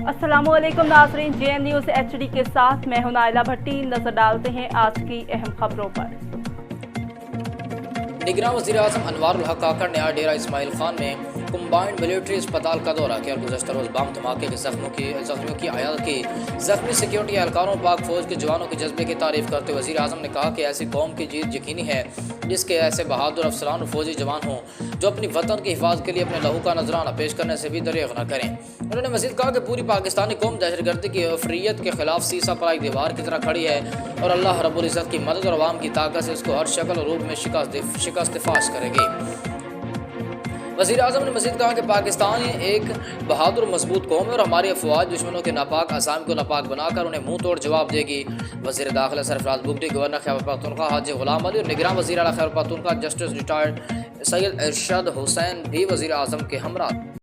अस्सलाम वालेकुम नाज़रीन, JN न्यूज़ HD के साथ मैं हूं नाइला भट्टी। नजर डालते हैं आज की अहम खबरों पर। निगरान वज़ीर-ए-आज़म अनवारुल हक काकड़ ने आज डेरा इस्माइल खान में कंबाइंड मिलिट्री अस्पताल का दौरा किया और गुज़श्ता रोज़ बम धमाके के ज़ख्मियों की आयात की। ज़ख्मी सिक्योरिटी एहलकारों पाक फौज के जवानों के जज्बे की तारीफ करते हुए वज़ीर-ए-आज़म ने कहा कि ऐसी कौम की जीत यकीनी है जिसके ऐसे बहादुर अफसरान और फौजी जवान हों जो अपनी वतन की हिफाजत के लिए अपने लहू का नजराना पेश करने से भी दरेग न करें। उन्होंने मज़ीद कहा कि पूरी पाकिस्तानी कौम दहशतगर्दी की अफरियत के खिलाफ सीसा पराई दीवार की तरह खड़ी है और अल्लाह रब्बुल इज़्ज़त की मदद और अवाम की ताकत से इसको हर शक्ल और रूप में शिकस्त फाश करेगी। वज़ीर-ए-आज़म ने मज़ीद कहा कि पाकिस्तान एक बहादुर मजबूत कौम है और हमारी अफवाज दुश्मनों के नापाक अज़ाम को नापाक बनाकर उन्हें मुंह तोड़ जवाब देगी। वज़ीर दाखिला सरफराज बुगटी, गवर्नर खैबर पख्तूनख्वा हाजी गुलाम अली और निगरान वज़ीर आला खैबर पख्तूनख्वा जस्टिस रिटायर्ड सैयद इरशाद हुसैन भी वज़ीर-ए-आज़म के हमरा